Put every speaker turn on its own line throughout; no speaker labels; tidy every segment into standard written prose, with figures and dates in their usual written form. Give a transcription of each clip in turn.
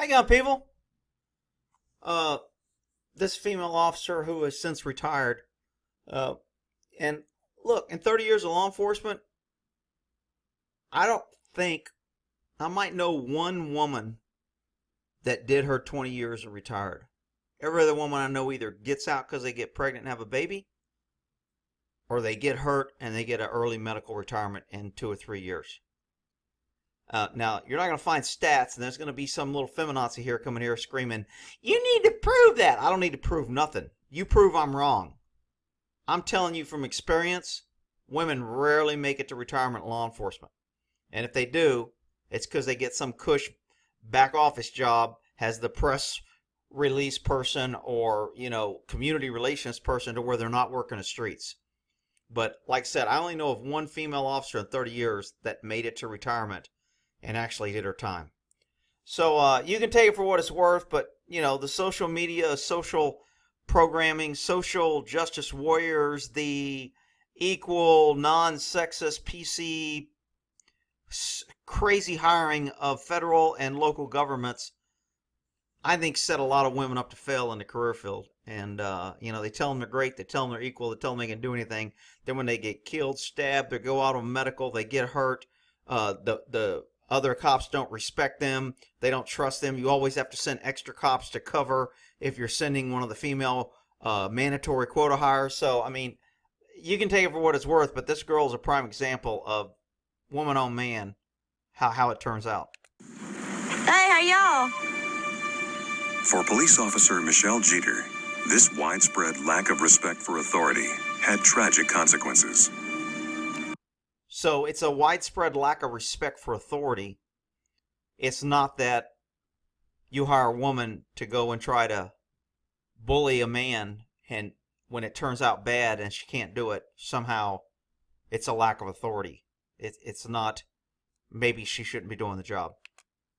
you going, people? Uh, this female officer who has since retired. Uh, and look, in 30 years of law enforcement, I don't think I might know one woman that did her 20 years and retired. Every other woman I know either gets out because they get pregnant and have a baby, or they get hurt and they get an early medical retirement in 2 or 3 years. Now, you're not going to find stats, and there's going to be some little feminazi here coming here screaming, you need to prove that. I don't need to prove nothing. You prove I'm wrong. I'm telling you from experience, women rarely make it to retirement in law enforcement. And if they do, it's because they get some cush back office job, has the press release person or, community relations person to where they're not working the streets. But like I said, I only know of one female officer in 30 years that made it to retirement and actually did her time. So you can take it for what it's worth, but, the social media, social programming, social justice warriors, the equal, non-sexist, PC, crazy hiring of federal and local governments, I think set a lot of women up to fail in the career field. And, they tell them they're great, they tell them they're equal, they tell them they can do anything. Then when they get killed, stabbed, they go out on medical, they get hurt, the other cops don't respect them. They don't trust them. You always have to send extra cops to cover if you're sending one of the female mandatory quota hires. So, you can take it for what it's worth, but this girl is a prime example of woman on man, how it turns out.
Hey, how y'all?
For police officer Michelle Jeter, this widespread lack of respect for authority had tragic consequences.
So it's a widespread lack of respect for authority. It's not that you hire a woman to go and try to bully a man, and when it turns out bad and she can't do it, somehow it's a lack of authority. It's not, maybe she shouldn't be doing the job.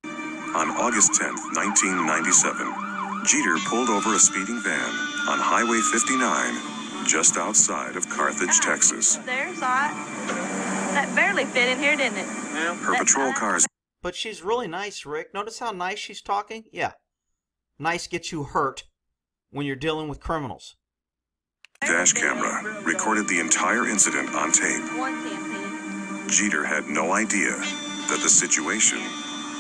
On August 10th, 1997, Jeter pulled over a speeding van on Highway 59 just outside of Carthage, Texas.
There's that barely fit in here, didn't it?
Her patrol cars.
But she's really nice, Rick. Notice how nice she's talking? Yeah. Nice gets you hurt when you're dealing with criminals.
Dash camera recorded the entire incident on tape. Jeter had no idea that the situation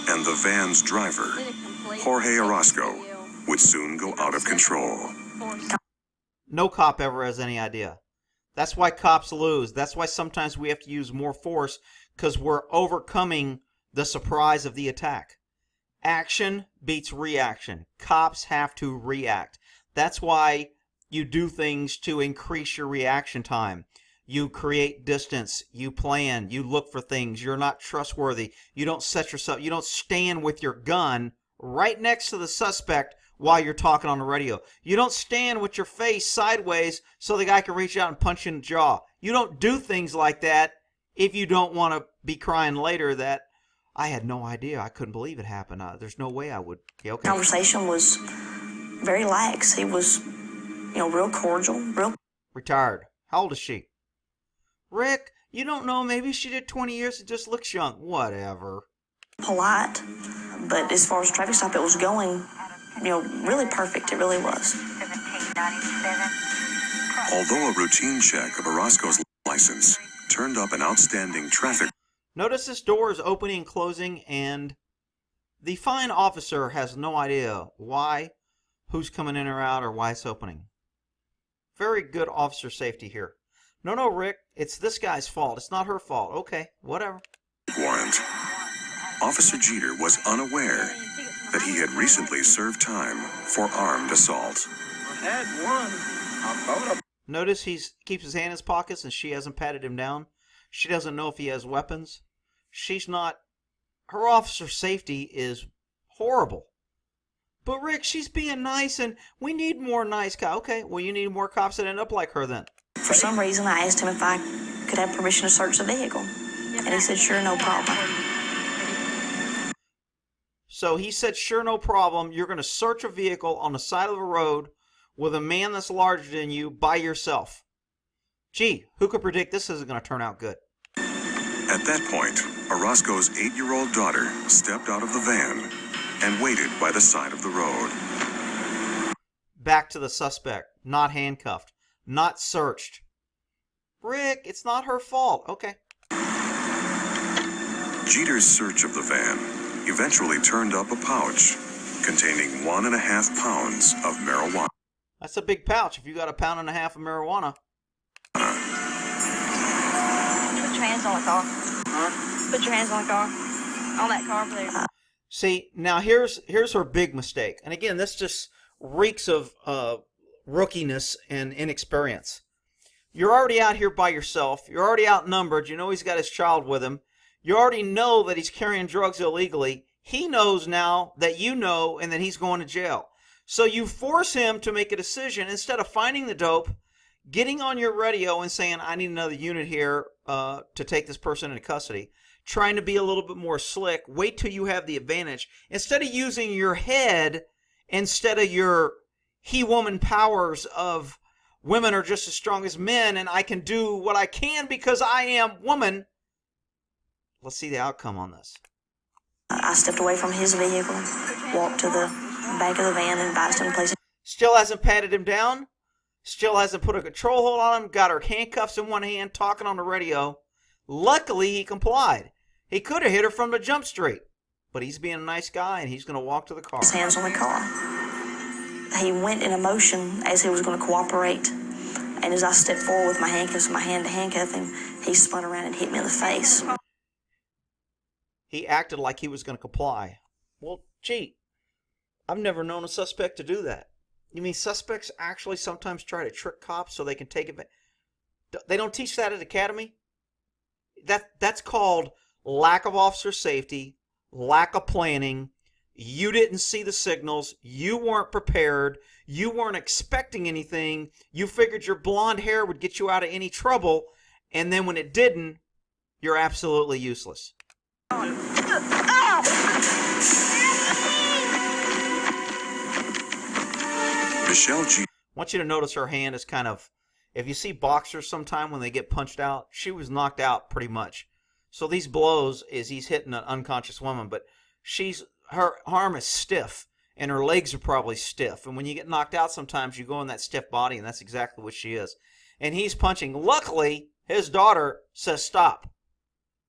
and the van's driver, Jorge Orozco, would soon go out of control.
No cop ever has any idea. That's why cops lose. That's why sometimes we have to use more force, because we're overcoming the surprise of the attack. Action beats reaction. Cops have to react. That's why you do things to increase your reaction time. You create distance. You plan. You look for things. You're not trustworthy. You don't set yourself. You don't stand with your gun right next to the suspect while you're talking on the radio. You don't stand with your face sideways so the guy can reach out and punch you in the jaw. You don't do things like that if you don't want to be crying later that I had no idea. I couldn't believe it happened. There's no way I would. Yeah, okay.
Conversation was very lax. He was, real cordial, real...
Retired. How old is she? Rick, you don't know. Maybe she did 20 years and just looks young. Whatever.
Polite. But as far as traffic stop, it was going, really perfect. It really was.
Although a routine check of Orozco's license turned up an outstanding traffic...
Notice this door is opening and closing, and the fine officer has no idea why, who's coming in or out, or why it's opening. Very good officer safety here. No, Rick, it's this guy's fault. It's not her fault. Okay, whatever.
Warrant. Officer Jeter was unaware that he had recently served time for armed assault.
Notice he keeps his hand in his pockets and she hasn't patted him down. She doesn't know if he has weapons. She's not... Her officer safety is horrible. But Rick, she's being nice and we need more nice cops. Okay, well you need more cops that end up like her then.
For some reason, I asked him if I could have permission to search the vehicle. And he said, sure, no problem.
So he said, sure, no problem. You're going to search a vehicle on the side of the road with a man that's larger than you by yourself. Gee, who could predict this isn't going to turn out good?
At that point, Orozco's 8-year-old daughter stepped out of the van and waited by the side of the road.
Back to the suspect. Not handcuffed. Not searched. Rick, it's not her fault. Okay.
Jeter's search of the van eventually turned up a pouch containing 1.5 pounds of marijuana.
That's a big pouch if you got 1.5 pounds of marijuana.
Put your hands on the car. Put your hands on the car. On that car over there.
See, now here's her big mistake. And again, this just reeks of rookiness and inexperience. You're already out here by yourself. You're already outnumbered. You know he's got his child with him. You already know that he's carrying drugs illegally. He knows now that you know and that he's going to jail. So you force him to make a decision instead of finding the dope, getting on your radio and saying, I need another unit here to take this person into custody. Trying to be a little bit more slick. Wait till you have the advantage. Instead of using your head, instead of your he-woman powers of women are just as strong as men and I can do what I can because I am woman. Let's see the outcome on this.
I stepped away from his vehicle, walked to the back of the van and advised him to place.
Still hasn't patted him down. Still hasn't put a control hold on him. Got her handcuffs in one hand, talking on the radio. Luckily, he complied. He could have hit her from the jump street. But he's being a nice guy, and he's going to walk to the car.
His hands on the car. He went in a motion as he was going to cooperate. And as I stepped forward with my handcuffs in my hand to handcuff him, he spun around and hit me in the face.
He acted like he was going to comply. Well, gee, I've never known a suspect to do that. You mean suspects actually sometimes try to trick cops so they can take it? They don't teach that at academy? That's called lack of officer safety, lack of planning. You didn't see the signals. You weren't prepared. You weren't expecting anything. You figured your blonde hair would get you out of any trouble. And then when it didn't, you're absolutely useless.
Michelle G.
I want you to notice her hand is kind of, if you see boxers sometime when they get punched out, she was knocked out pretty much. So these blows is he's hitting an unconscious woman, but her arm is stiff and her legs are probably stiff. And when you get knocked out sometimes you go in that stiff body, and that's exactly what she is. And he's punching. Luckily, his daughter says stop.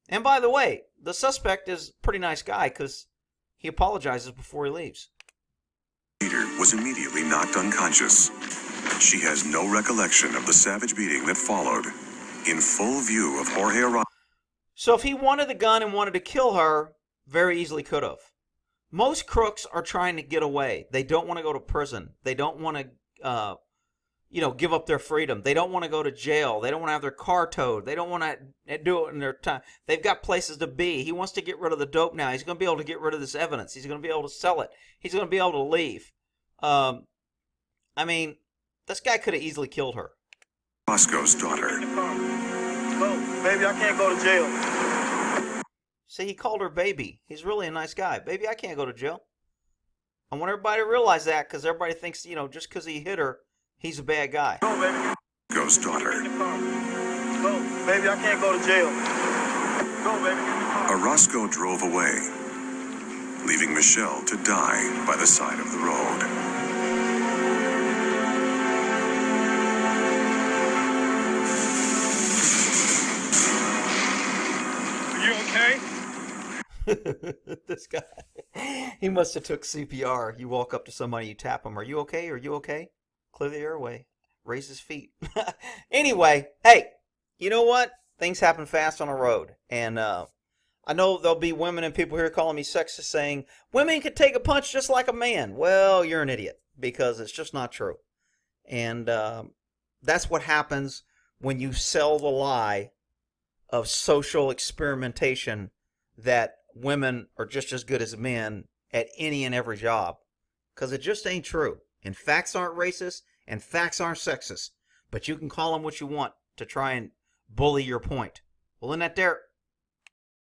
And by the way, the suspect is a pretty nice guy because he apologizes before he leaves.
Jeter was immediately knocked unconscious. She has no recollection of the savage beating that followed. In full view of Jorge Arroyo.
So if he wanted the gun and wanted to kill her, very easily could have. Most crooks are trying to get away. They don't want to go to prison. They don't want to, give up their freedom. They don't want to go to jail. They don't want to have their car towed. They don't want to do it in their time. They've got places to be. He wants to get rid of the dope now. He's going to be able to get rid of this evidence. He's going to be able to sell it. He's going to be able to leave. This guy could have easily killed her.
Roscoe's daughter.
No, baby, I can't go to jail.
See, he called her baby. He's really a nice guy. Baby, I can't go to jail. I want everybody to realize that because everybody thinks, just because he hit her, he's a bad guy.
No, baby.
Roscoe's daughter.
No, baby, I can't go to jail. No, baby.
Roscoe drove away, leaving Michelle to die by the side of the road.
This guy, he must have took CPR. You walk up to somebody, you tap him. Are you okay? Are you okay? Clear the airway. Raise his feet. Anyway, hey, you know what? Things happen fast on the road. And I know there'll be women and people here calling me sexist saying, women can take a punch just like a man. Well, you're an idiot because it's just not true. And that's what happens when you sell the lie of social experimentation that women are just as good as men at any and every job, because it just ain't true. And facts aren't racist and facts aren't sexist, but you can call them what you want to try and bully your point. Well, isn't that there?